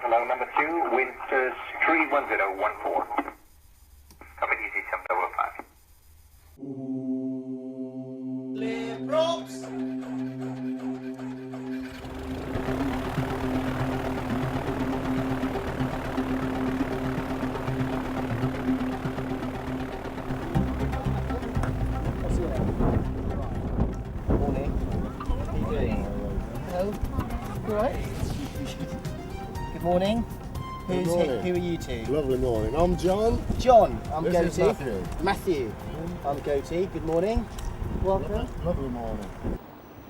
along number 2, wind 31014. Copy easy, jump over 5. Clear props! Good morning. Good morning. Who are you two? Lovely morning. I'm John. John, I'm This is Goatee. Matthew. Matthew, I'm Goatee. Good morning. Welcome. Lovely morning.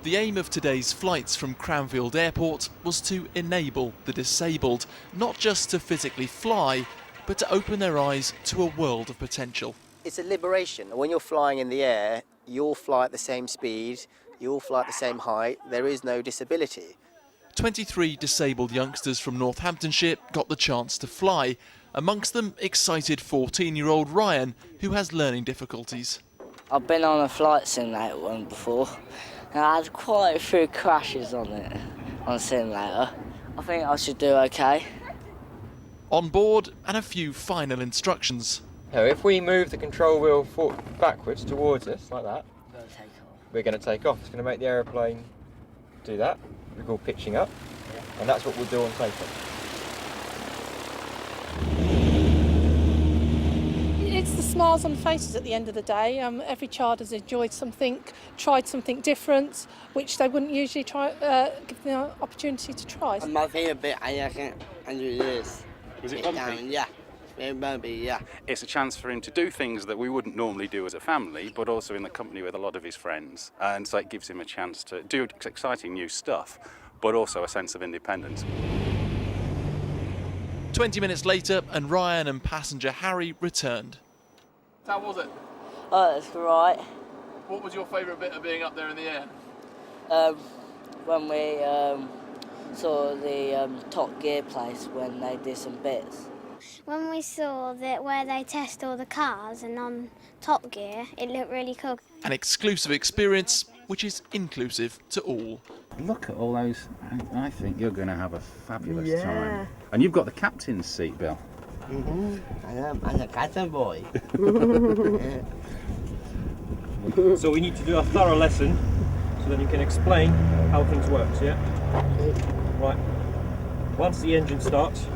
The aim of today's flights from Cranfield Airport was to enable the disabled, not just to physically fly, but to open their eyes to a world of potential. It's a liberation. When you're flying in the air, you all fly at the same speed, you all fly at the same height. There is no disability. 23 disabled youngsters from Northamptonshire got the chance to fly, amongst them excited 14-year-old Ryan, who has learning difficulties. I've been on a flight simulator one before, and I had quite a few crashes on it, on a simulator. I think I should do okay. On board, and a few final instructions. Now, if we move the control wheel backwards towards us, like that, we're going to take off. It's going to make the aeroplane do that. We call pitching up, and that's what we'll do on takeoff. It's the smiles on faces at the end of the day. Every child has enjoyed something, tried something different, which they wouldn't usually try, give them the opportunity to try. My favourite bit, I can do this. Was it bumpy? Yeah. Very bumpy, yeah. It's a chance for him to do things that we wouldn't normally do as a family, but also in the company with a lot of his friends. And so it gives him a chance to do exciting new stuff, but also a sense of independence. 20 minutes later, and Ryan and passenger Harry returned. How was it? Oh, that's right. What was your favourite bit of being up there in the air? When we saw the Top Gear place when they did some bits. When we saw that where they test all the cars and on Top Gear, it looked really cool. An exclusive experience which is inclusive to all. Look at all those. I think you're going to have a fabulous time. And you've got the captain's seat, Bill. I'm a captain boy. So we need to do a thorough lesson so then you can explain how things work, yeah? Right. Once the engine starts,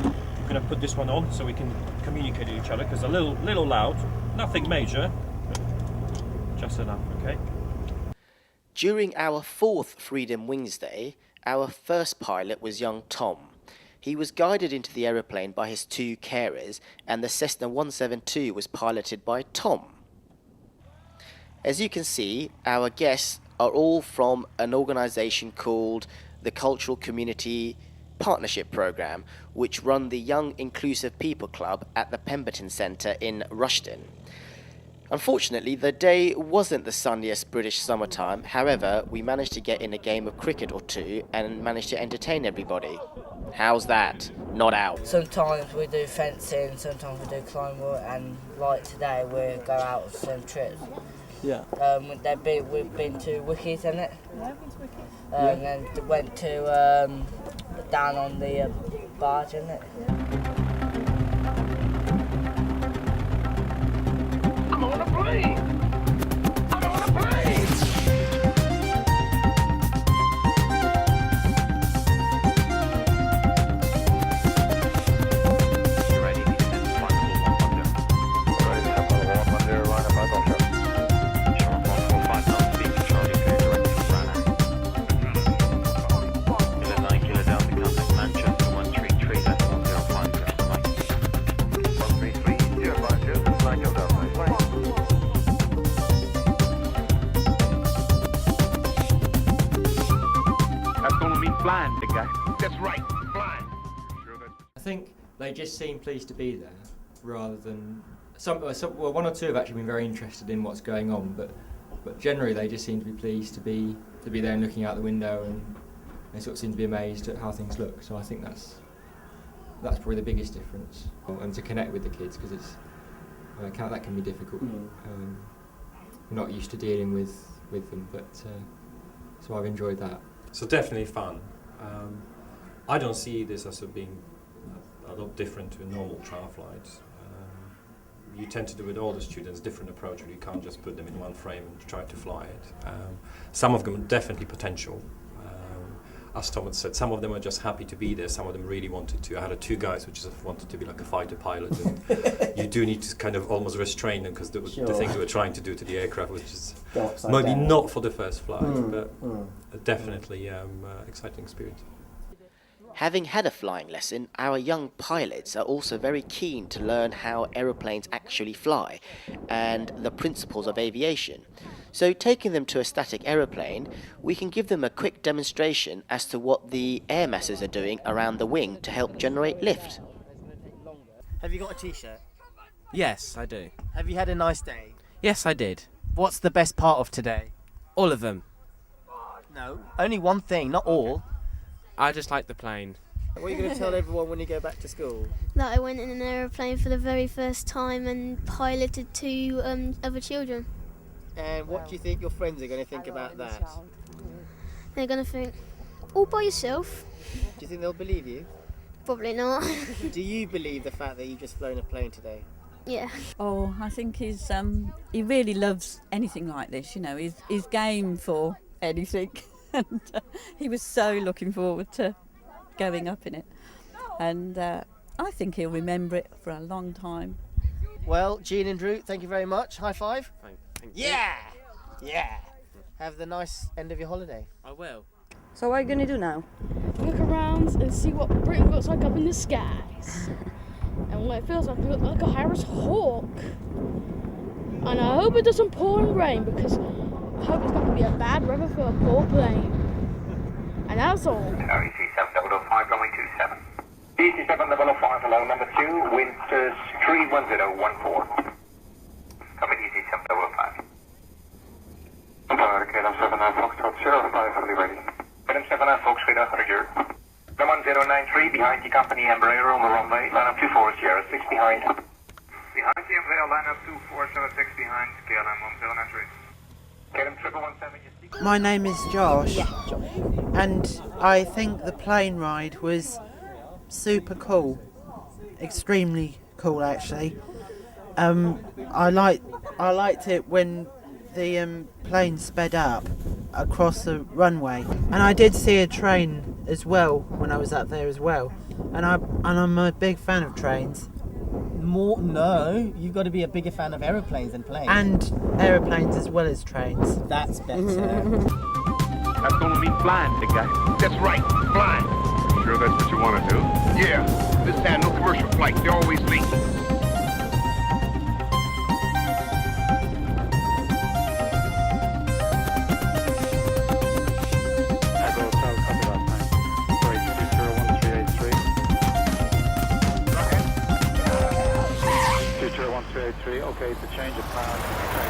we're going to put this one on so we can communicate with each other, because a little loud, nothing major, just enough, okay? During our 4th Freedom Wings Day, our first pilot was young Tom. He was guided into the aeroplane by his 2 carers, and the Cessna 172 was piloted by Tom. As you can see, our guests are all from an organisation called the Cultural Community Partnership Programme, which run the Young Inclusive People Club at the Pemberton Centre in Rushden. Unfortunately, the day wasn't the sunniest British summertime. However, we managed to get in a game of cricket or 2 and managed to entertain everybody. How's that? Not out. Sometimes we do fencing, sometimes we do climb wall, and like today we go out on some trips. Yeah. We've been to Wickies, isn't it? Yeah, I've been to Wicked. And then went to down on the barge, isn't it? I'm on a plane! I'm on a plane! You ready? Flying, big guy. That's right, flying. I think they just seem pleased to be there, rather than well, 1 or 2 have actually been very interested in what's going on, but generally they just seem to be pleased to be there and looking out the window, and they sort of seem to be amazed at how things look. So I think that's probably the biggest difference, and to connect with the kids, because that can be difficult. We're not used to dealing with them, but so I've enjoyed that. So definitely fun. I don't see this as being a lot different to a normal trial flight. You tend to do with all the students different approach, where you can't just put them in one frame and try to fly it. Some of them are definitely potential. As Thomas said, some of them are just happy to be there, some of them really wanted to. I had two guys who just wanted to be like a fighter pilot, and you do need to kind of almost restrain them, because the things they were trying to do to the aircraft was just maybe not for the first flight, but definitely exciting experience. Having had a flying lesson, our young pilots are also very keen to learn how aeroplanes actually fly and the principles of aviation. So taking them to a static aeroplane, we can give them a quick demonstration as to what the air masses are doing around the wing to help generate lift. Have you got a t-shirt? Yes, I do. Have you had a nice day? Yes, I did. What's the best part of today? All of them. No, only one thing, not all. I just like the plane. What are you going to tell everyone when you go back to school? That I went in an aeroplane for the very first time and piloted two other children. And what do you think your friends are going to think about that? They're going to think, all by yourself? Do you think they'll believe you? Probably not. Do you believe the fact that you've just flown a plane today? Yeah. Oh, I think he really loves anything like this, you know, he's game for anything. And he was so looking forward to going up in it. And I think he'll remember it for a long time. Well, Jean and Drew, thank you very much. High five. Thank you. Yeah! Yeah! Have the nice end of your holiday. I will. So what are you going to do now? Look around and see what Britain looks like up in the skies. And what it feels like a Harris Hawk. And I hope it doesn't pour and rain, because I hope it's going to be a bad weather for a poor plane. And that's all. EC 7005, runway 27. EC 7005, hello, number 2, wind 31014. Copy EC 7005. KLM 79 Foxtrot 05, fully ready. KLM 79 Fox, goedendag, roger. Number 1093, behind the company Embraer on the runway, line up 24, Sierra 6 behind. Behind the Embraer, line up 2476 behind, KLM 1093. My name is Josh, and I think the plane ride was super cool, extremely cool actually. I liked it when the plane sped up across the runway, and I did see a train as well when I was up there as well, and I'm a big fan of trains. No, you've got to be a bigger fan of aeroplanes than planes. And aeroplanes as well as trains. That's better. That's gonna mean flying, big guy. That's right, flying. Sure that's what you want to do? Yeah, this time no commercial flights, they're always late. Okay, to change of plan,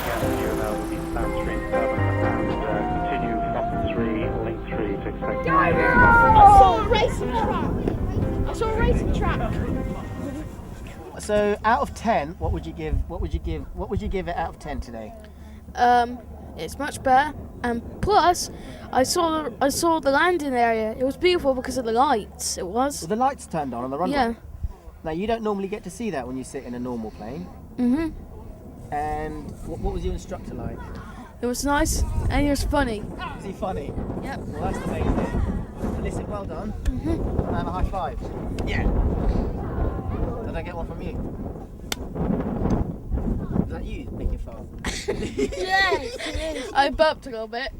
again, you now will be stand stream 7 and continue Fox 3, link 3 to expect. I saw a racing track. I saw a racing track. So, out of 10, what would you give it out of 10 today? It's much better. And plus, I saw the landing area. It was beautiful because of the lights. It was. Well, the lights turned on the runway. Yeah. Now, you don't normally get to see that when you sit in a normal plane. Mhm. And what was your instructor like? It was nice and he was funny. Is he funny? Yep. Well, that's the main thing. Well, listen, well done. Mhm. And have a high five. Yeah. Did I get one from you? Is that you making fun? Yes, it is. I burped a little bit.